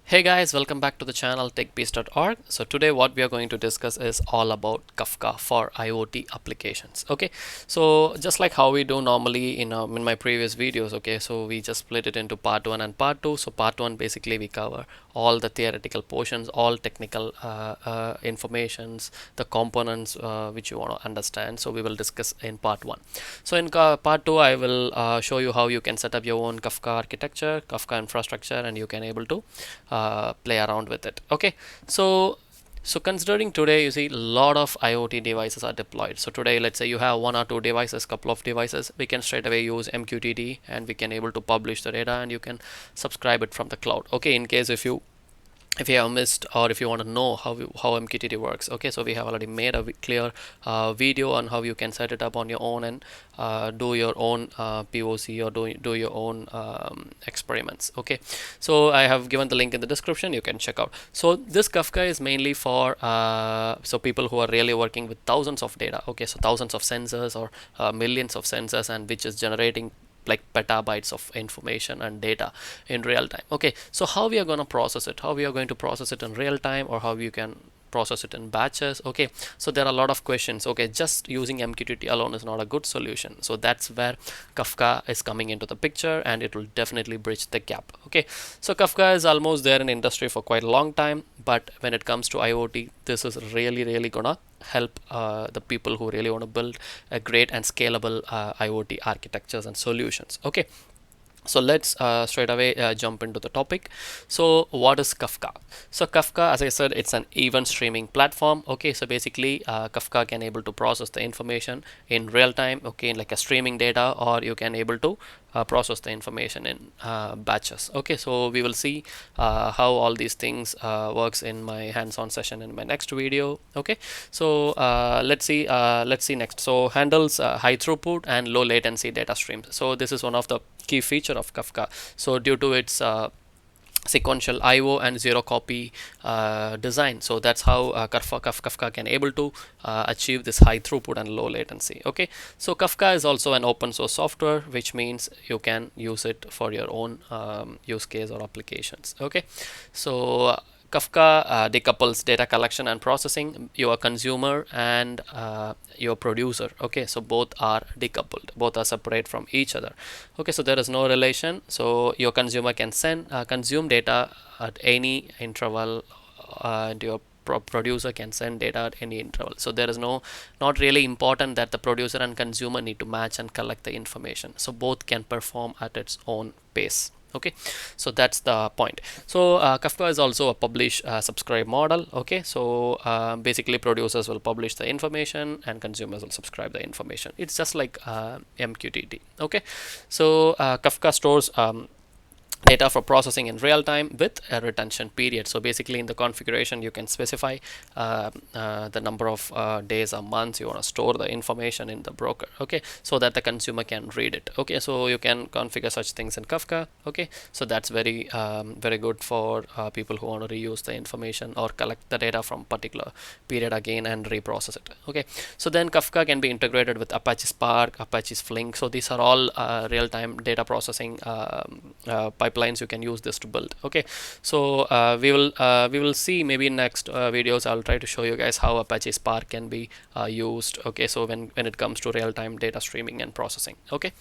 Hey guys, welcome back to the channel Techbeast.org. So today what we are going to discuss is all about Kafka for IoT applications. Okay, so just like how we do normally in my previous videos. Okay, so we just split it into part 1 and part 2. So part 1 basically we cover all the theoretical portions, all technical informations, the components which you want to understand. So we will discuss in part 1. So in part 2 I will show you how you can set up your own Kafka architecture, Kafka infrastructure, and you can able to play around with it. Okay, so considering today you see a lot of IoT devices are deployed. So today let's say you have one or two devices, couple of devices, we can straight away use MQTT and we can able to publish the data and you can subscribe it from the cloud. Okay, in case if you have missed or if you want to know how MQTT works. Okay, so we have already made a clear video on how you can set it up on your own and do your own POC or do your own experiments. Okay, so I have given the link in the description, you can check out. So this Kafka is mainly for so people who are really working with thousands of data. Okay, so thousands of sensors or millions of sensors, and which is generating like petabytes of information and data in real time. Okay, so how we are going to process it, how we are going to process it in real time, or how you can process it in batches. Okay, so there are a lot of questions. Okay, just using MQTT alone is not a good solution, so that's where Kafka is coming into the picture, and it will definitely bridge the gap. Okay, so Kafka is almost there in industry for quite a long time, but when it comes to IoT, this is really gonna help the people who really want to build a great and scalable IoT architectures and solutions. Okay, so let's straight away jump into the topic. So what is Kafka? So Kafka, as I said, it's an event streaming platform. Okay, so basically Kafka can able to process the information in real time, okay, like a streaming data, or you can able to process the information in batches. Okay, so we will see how all these things works in my hands-on session in my next video. Okay, so let's see next. So handles high throughput and low latency data streams. So this is one of the key feature of Kafka. So due to its sequential IO and zero copy design, so that's how Kafka can able to achieve this high throughput and low latency. Okay, so Kafka is also an open source software, which means you can use it for your own use case or applications. Okay, so Kafka decouples data collection and processing, your consumer and your producer. Okay, so both are decoupled, both are separate from each other. Okay, so there is no relation. So your consumer can send consume data at any interval, and your producer can send data at any interval. So there is not really important that the producer and consumer need to match and collect the information. So both can perform at its own pace. Okay, so that's the point. So Kafka is also a publish subscribe model. Okay, so basically producers will publish the information and consumers will subscribe the information. It's just like MQTT. Okay, so Kafka stores data for processing in real time with a retention period. So basically in the configuration you can specify the number of days or months you want to store the information in the broker. Okay, so that the consumer can read it. Okay, so you can configure such things in Kafka. Okay, so that's very good for people who want to reuse the information or collect the data from particular period again and reprocess it. Okay, so then Kafka can be integrated with Apache Spark, Apache Flink. So these are all real-time data processing pipelines you can use this to build. Okay, so we will see maybe in next videos. I'll try to show you guys how Apache Spark can be used. Okay, so when it comes to real-time data streaming and processing. Okay,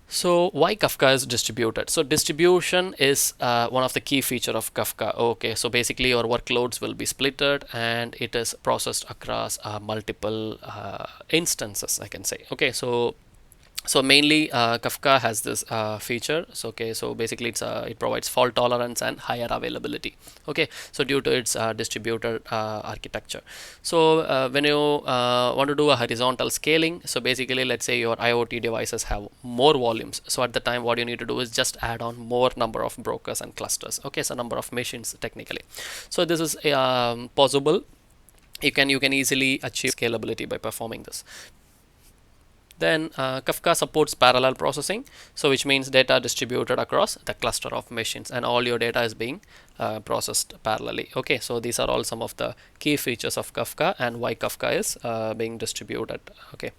so why Kafka is distributed? So distribution is one of the key feature of Kafka. Okay, so basically your workloads will be splitted and it is processed across multiple instances, I can say. Okay, so mainly Kafka has this feature. So okay, so basically it provides fault tolerance and higher availability. Okay, so due to its distributed architecture. So when you want to do a horizontal scaling, so basically let's say your IoT devices have more volumes. So at the time what you need to do is just add on more number of brokers and clusters. Okay, so number of machines technically. So this is possible. You can easily achieve scalability by performing this. Then Kafka supports parallel processing, so which means data distributed across the cluster of machines and all your data is being processed parallelly. Okay, so these are all some of the key features of Kafka and why Kafka is being distributed. Okay,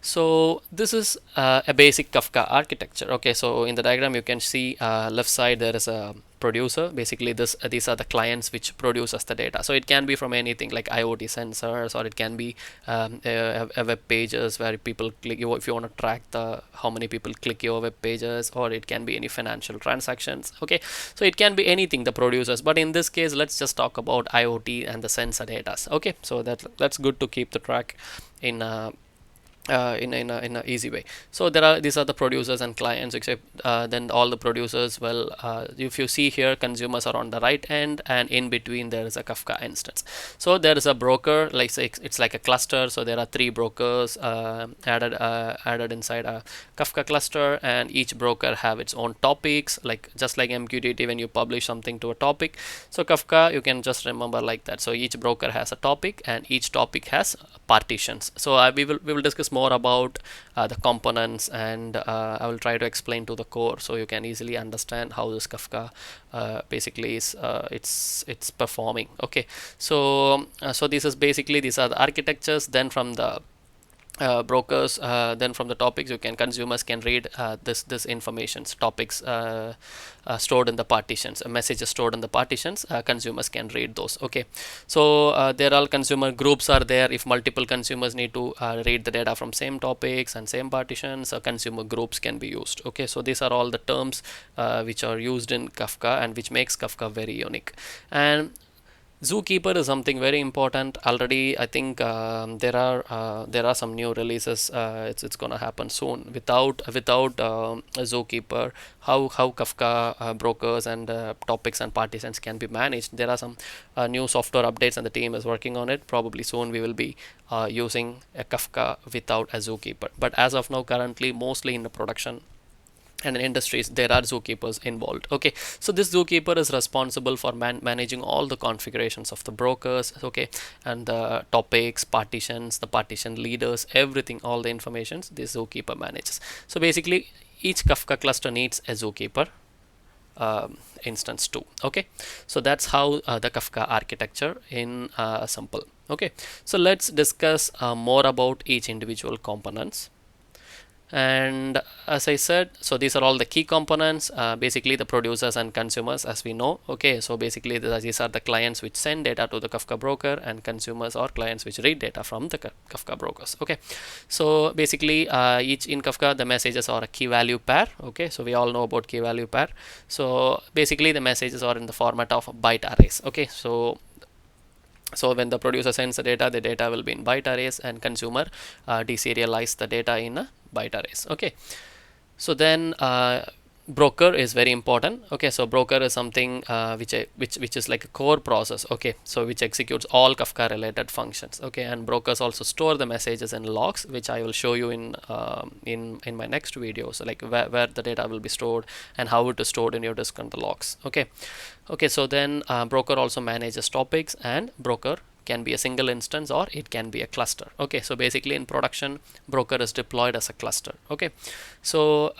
So this is a basic Kafka architecture. Okay, so in the diagram you can see left side there is a producer. Basically this these are the clients which produce us the data. So it can be from anything like IoT sensors, or it can be a web pages where people click. If you want to track the how many people click your web pages, or it can be any financial transactions. Okay, so it can be anything, the producers. But in this case, let's just talk about IoT and the sensor data. Okay, so that's good to keep the track in in a easy way. So these are the producers and clients, except then all the producers, well, if you see here, consumers are on the right end, and in between there is a Kafka instance. So there is a broker, like say it's like a cluster. So there are 3 brokers added inside a Kafka cluster, and each broker have its own topics, like just like MQTT when you publish something to a topic. So Kafka, you can just remember like that. So each broker has a topic, and each topic has partitions. So we will discuss more about the components, and I will try to explain to the core so you can easily understand how this Kafka basically is it's performing. Okay, so so this is basically, these are the architectures. Then from the brokers, then from the topics, you can consumers can read this informations, topics stored in the partitions, messages stored in the partitions, consumers can read those. Okay, so there are consumer groups are there. If multiple consumers need to read the data from same topics and same partitions, consumer groups can be used. Okay, so these are all the terms which are used in Kafka, and which makes Kafka very unique. And Zookeeper is something very important. Already, I think there are some new releases. It's gonna happen soon. Without a Zookeeper, how Kafka brokers and topics and partitions can be managed. There are some new software updates, and the team is working on it. Probably soon we will be using a Kafka without a Zookeeper. But as of now, currently mostly in the production and in industries, there are zookeepers involved. Okay, so this zookeeper is responsible for managing all the configurations of the brokers. Okay, and the topics, partitions, the partition leaders, everything, all the informations this zookeeper manages. So basically each Kafka cluster needs a zookeeper instance too. Okay, so that's how the Kafka architecture in simple. Okay, so let's discuss more about each individual components. And as I said, so these are all the key components, basically the producers and consumers, as we know. Okay, so basically these are the clients which send data to the Kafka broker, and consumers or clients which read data from the Kafka brokers. Okay, so basically each in Kafka, the messages are a key value pair. Okay, so we all know about key value pair. So basically the messages are in the format of byte arrays. Okay, so when the producer sends the data will be in byte arrays, and consumer deserialize the data in a byte arrays. Okay, so then broker is very important. Okay, so broker is something which is like a core process. Okay, so which executes all Kafka related functions. Okay, and brokers also store the messages in logs, which I will show you in my next video. So like where the data will be stored and how it is stored in your disk and the logs. Okay, so then broker also manages topics, and broker can be a single instance or it can be a cluster. Okay, so basically in production, broker is deployed as a cluster. Okay, so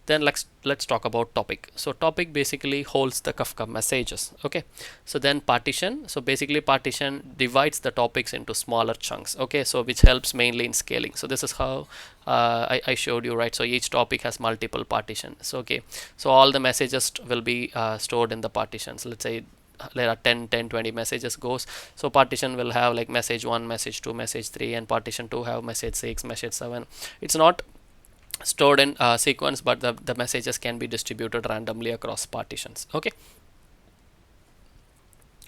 then let's talk about topic. So topic basically holds the Kafka messages. Okay, so then partition. So basically partition divides the topics into smaller chunks. Okay, so which helps mainly in scaling. So this is how I showed you, right? So each topic has multiple partitions. Okay, so all the messages will be stored in the partitions. Let's say there are 20 messages goes, so partition will have like message 1, message 2, message 3, and partition 2 have message 6, message 7. It's not stored in sequence, but the messages can be distributed randomly across partitions. Okay,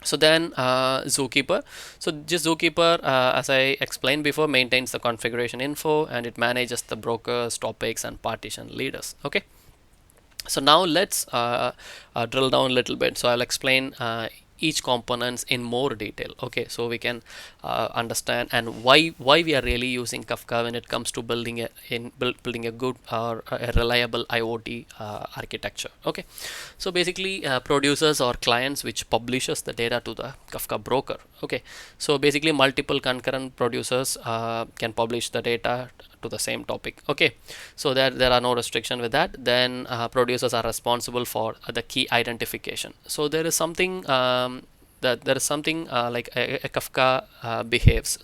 so then Zookeeper. So this Zookeeper, as I explained before, maintains the configuration info, and it manages the brokers, topics, and partition leaders. Okay, so now let's drill down a little bit. So I'll explain each components in more detail. Okay, so we can understand and why we are really using Kafka when it comes to building a good or a reliable IoT architecture. Okay, so basically producers or clients which publishes the data to the Kafka broker. Okay, so basically multiple concurrent producers can publish the data to the same topic. Okay, so there are no restriction with that. Then producers are responsible for the key identification. So there is something like a Kafka behaves.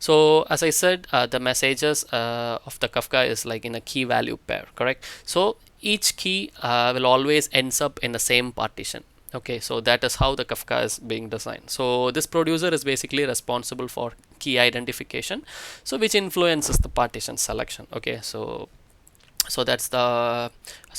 So as I said, the messages of the Kafka is like in a key value pair, correct? So each key will always ends up in the same partition. Okay, so that is how the Kafka is being designed. So this producer is basically responsible for key identification, so which influences the partition selection. Okay, so that's the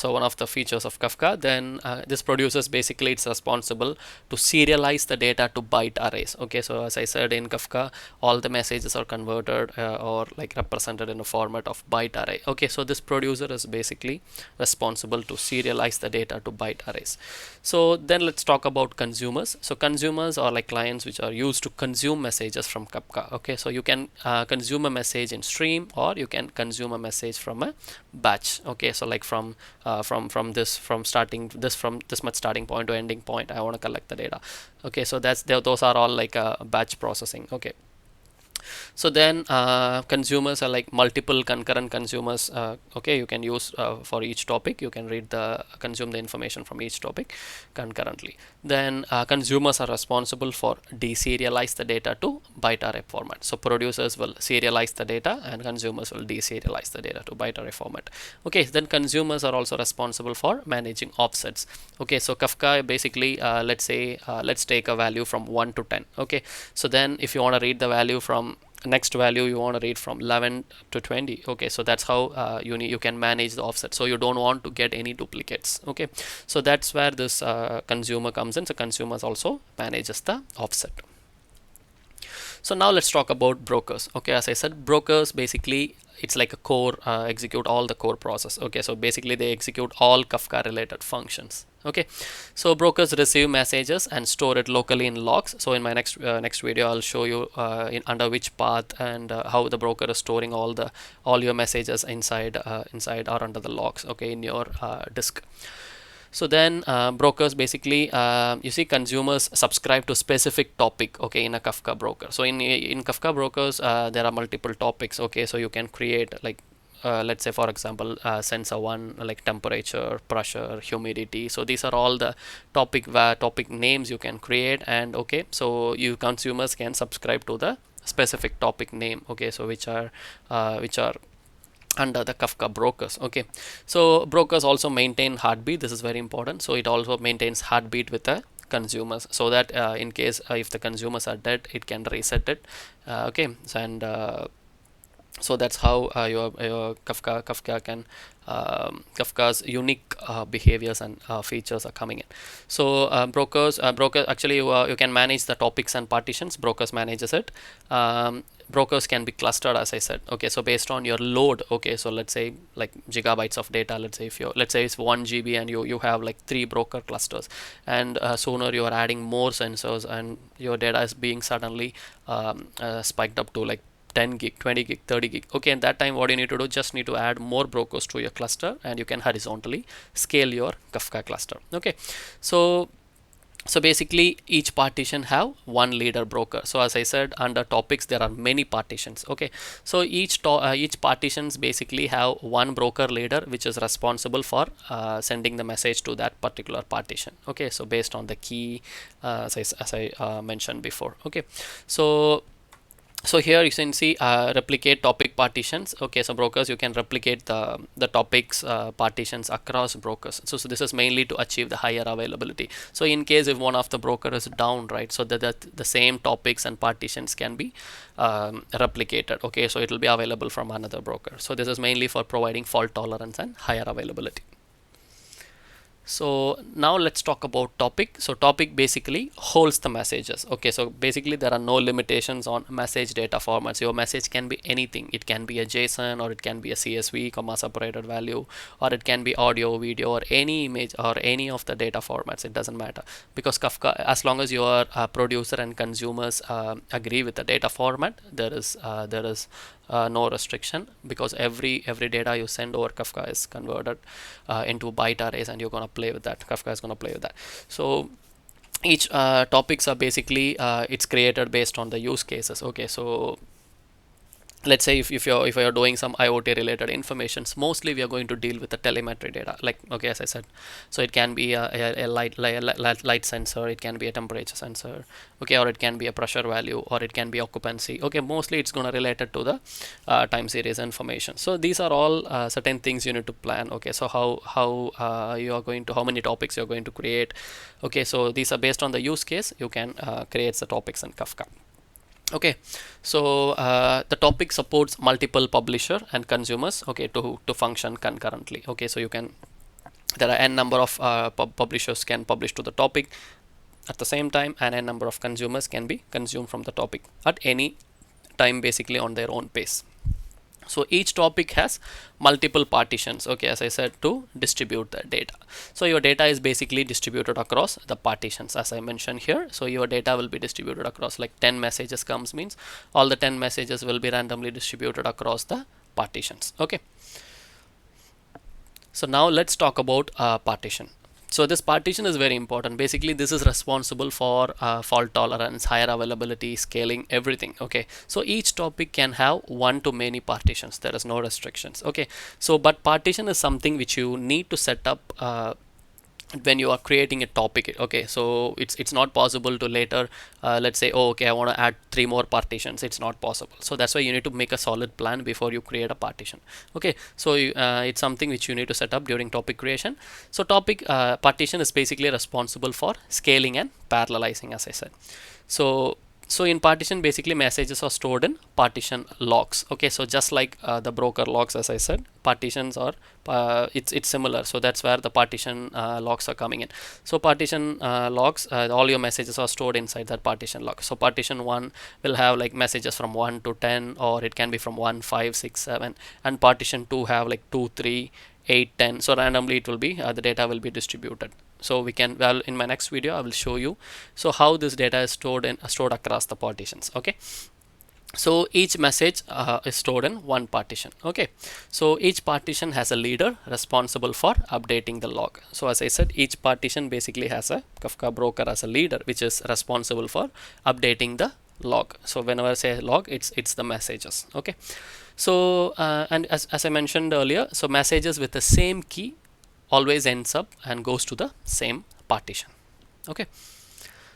one of the features of Kafka. Then this produces basically it's responsible to serialize the data to byte arrays. Okay, so as I said, in Kafka all the messages are converted or like represented in a format of byte array. Okay, so this producer is basically responsible to serialize the data to byte arrays. So then let's talk about consumers. So consumers are like clients which are used to consume messages from Kafka. Okay, so you can consume a message in stream, or you can consume a message from a batch. Okay, so like from starting this from this much starting point to ending point, I want to collect the data. Okay, so those are all like batch processing. Okay, so then consumers are like multiple concurrent consumers. Okay, you can use for each topic, you can consume the information from each topic concurrently. Then consumers are responsible for deserialize the data to byte array format. So producers will serialize the data and consumers will deserialize the data to byte array format. Okay, then consumers are also responsible for managing offsets. Okay, so Kafka basically let's say let's take a value from 1 to 10. Okay, so then if you want to read the value from next value, you want to read from 11 to 20. Okay, so that's how you can manage the offset, so you don't want to get any duplicates. Okay, so that's where this consumer comes in. So consumers also manages the offset. So now let's talk about brokers. Okay, as I said, brokers basically it's like a core execute all the core process. Okay, so basically they execute all Kafka related functions. Okay, so brokers receive messages and store it locally in logs. So in my next video I'll show you under which path and how the broker is storing all your messages inside or under the logs, okay, in your disk. So then brokers basically you see consumers subscribe to specific topic, okay, in a Kafka broker. So in Kafka brokers there are multiple topics. Okay, so you can create like let's say for example sensor 1 like temperature, pressure, humidity. So these are all the topic names you can create, and okay, so you consumers can subscribe to the specific topic name. Okay, so which are under the Kafka brokers. Okay, so brokers also maintain heartbeat. This is very important. So it also maintains heartbeat with the consumers, so that in case if the consumers are dead, it can reset it. Okay, so and so that's how your Kafka can Kafka's unique behaviors and features are coming in. So broker actually you can manage the topics and partitions. Brokers manages it. Brokers can be clustered, as I said. Okay, so based on your load. Okay, so let's say like gigabytes of data. Let's say it's 1 GB and you have like 3 broker clusters, and sooner you are adding more sensors and your data is being suddenly spiked up to like 10 gig, 20 gig, 30 gig. Okay, and that time what you need to do, just need to add more brokers to your cluster, and you can horizontally scale your Kafka cluster. Okay, so basically each partition have one leader broker. So as I said, under topics there are many partitions. Okay, so each partitions basically have one broker leader which is responsible for sending the message to that particular partition. Okay, so based on the key as I mentioned before. Okay, so here you can see replicate topic partitions. Okay, so brokers, you can replicate the topics partitions across brokers. So this is mainly to achieve the higher availability. So in case if one of the broker is down, right, so that the same topics and partitions can be replicated. Okay, so it will be available from another broker. So this is mainly for providing fault tolerance and higher availability. So now let's talk about topic. So topic basically holds the messages. Okay, so basically there are no limitations on message data formats. Your message can be anything. It can be a JSON, or it can be a CSV, comma separated value, or it can be audio, video, or any image, or any of the data formats. It doesn't matter, because Kafka, as long as your producer and consumers agree with the data format, there is no restriction, because every data you send over Kafka is converted into byte arrays, and you're gonna play with that. Kafka is gonna play with that. So each topics are basically it's created based on the use cases. Okay, so let's say if you're doing some IoT related informations, mostly we are going to deal with the telemetry data, like, okay, as I said. So it can be a light sensor, it can be a temperature sensor, okay, or it can be a pressure value, or it can be occupancy. Okay, mostly it's going to related to the time series information. So these are all certain things you need to plan. Okay, so how you are going to, how many topics you're going to create. Okay, so these are based on the use case. You can create the topics in Kafka. Okay, so the topic supports multiple publisher and consumers, okay, to function concurrently. Okay, so you can, there are n number of publishers can publish to the topic at the same time, and n number of consumers can be consumed from the topic at any time, basically on their own pace. So each topic has multiple partitions, okay, as I said, to distribute the data. So your data is basically distributed across the partitions, as I mentioned here. So your data will be distributed across, like 10 messages comes, means all the 10 messages will be randomly distributed across the partitions. Okay, so now let's talk about partition. So this partition is very important. Basically, this is responsible for fault tolerance, higher availability, scaling, everything. Okay, so each topic can have one to many partitions. There is no restrictions. Okay, so but partition is something which you need to set up when you are creating a topic. Okay, so it's not possible to later let's say, oh, okay, I want to add 3 more partitions. It's not possible. So that's why you need to make a solid plan before you create a partition. Okay, so it's something which you need to set up during topic creation. So topic partition is basically responsible for scaling and parallelizing, as I said. So in partition, basically messages are stored in partition logs. Okay, so just like the broker logs, as I said, partitions are it's similar. So that's where the partition logs are coming in. So partition logs, all your messages are stored inside that partition log. So partition 1 will have like messages from 1 to 10, or it can be from 1, 5, 6, 7, and partition 2 have like 2, 3, 8, 10. So randomly it will be the data will be distributed. So we can, well, in my next video I will show you so how this data is stored across the partitions. Okay, so each message is stored in one partition. Okay, so each partition has a leader responsible for updating the log. So as I said, each partition basically has a Kafka broker as a leader, which is responsible for updating the log. So whenever I say log, it's the messages. Okay, so and as I mentioned earlier, so messages with the same key always ends up and goes to the same partition. Okay,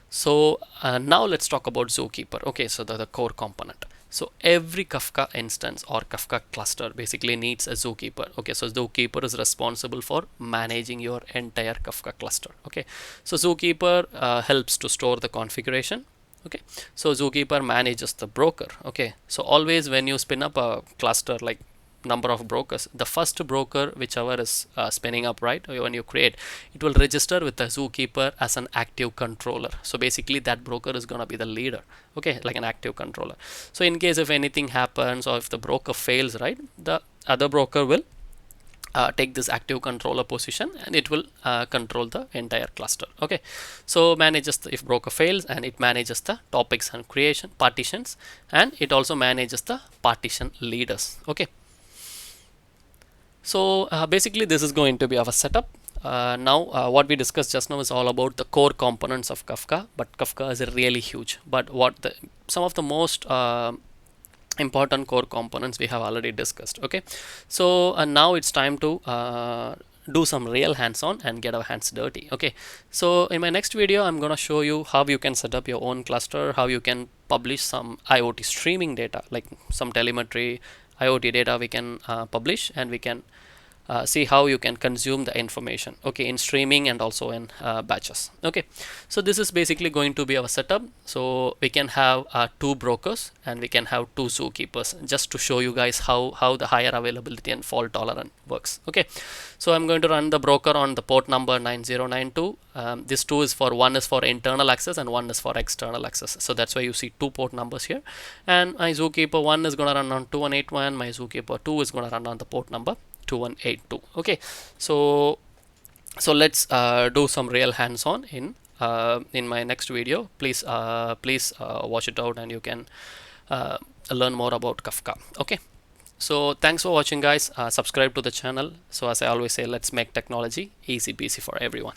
so now let's talk about Zookeeper. Okay, so the core component. So every Kafka instance or Kafka cluster basically needs a Zookeeper. Okay, so Zookeeper is responsible for managing your entire Kafka cluster. Okay, so Zookeeper helps to store the configuration. Okay, so Zookeeper manages the broker. Okay, so always when you spin up a cluster, like number of brokers, the first broker whichever is spinning up, right, when you create, it will register with the Zookeeper as an active controller. So basically that broker is going to be the leader. Okay, like an active controller. So in case if anything happens, or if the broker fails, right, the other broker will take this active controller position, and it will control the entire cluster. Okay, so manages the, if broker fails, and it manages the topics and creation partitions, and it also manages the partition leaders. Okay, so basically this is going to be our setup. Now what we discussed just now is all about the core components of Kafka, but Kafka is really huge. But what the some of the most important core components we have already discussed. Okay, so now it's time to do some real hands-on and get our hands dirty. Okay, so in my next video I'm gonna show you how you can set up your own cluster, how you can publish some IoT streaming data, like some telemetry IoT data we can publish, and we can see how you can consume the information, okay, in streaming and also in batches. Okay, so this is basically going to be our setup. So we can have 2 brokers, and we can have 2 Zookeepers, just to show you guys how the higher availability and fault tolerant works. Okay, so I'm going to run the broker on the port number 9092. This 2 is for, one is for internal access and one is for external access. So that's why you see 2 port numbers here. And my Zookeeper 1 is going to run on 2181. My Zookeeper 2 is going to run on the port number 2182. Okay, so let's do some real hands-on in my next video. Please watch it out, and you can learn more about Kafka. Okay, so thanks for watching, guys. Subscribe to the channel. So as I always say, let's make technology easy peasy for everyone.